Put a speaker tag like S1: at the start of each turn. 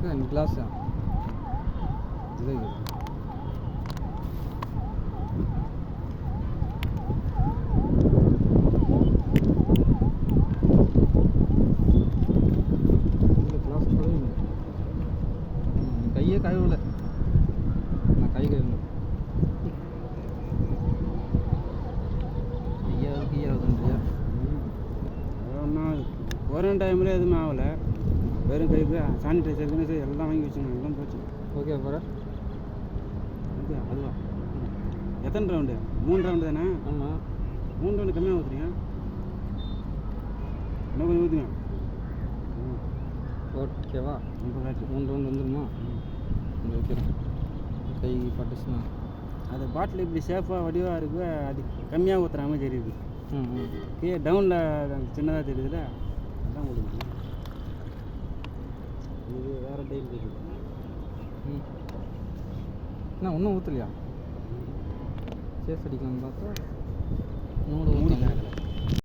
S1: கிளாஸா இது கிளாஸ் கழுவுங்க கையே கழுவல நான் கை கழுவணும் கையாகுதுன்றியா
S2: கொரோனா டைமில் எதுவுமே ஆகலை வெறும் கைக்கு சானிடைசர் எல்லாம் வாங்கி வச்சுக்கணும் எல்லாம் போச்சு
S1: ஓகே போகிற
S2: அதுவா எத்தனை ரவுண்டு 3 ரவுண்டு தானே
S1: ஆமாம்
S2: 3 ரவுண்டு கம்மியாக ஊற்றுறீங்க இன்னும் கொஞ்சம் ஊற்றுங்க
S1: ஓகேவா
S2: ரொம்ப காய்ச்சி
S1: 3 ரவுண்டு வந்துடுமா வைக்கிறேன் கை பட்டுச்சுன்னா
S2: அது பாட்டில் இப்படி சேஃபாக வடிவாக இருக்கு அது கம்மியாக ஊற்றுற மாதிரி தெரியுது
S1: ம்
S2: கீழே டவுனில் சின்னதாக தெரியுதுல்ல அதான் கொடுக்குது இது வேறு டைம் தெரியுது
S1: ம் என்ன ஒன்றும் ஊற்றலையா சேஃப் அடிக்கலாம்னு பார்த்தா மூணு ஊற்றல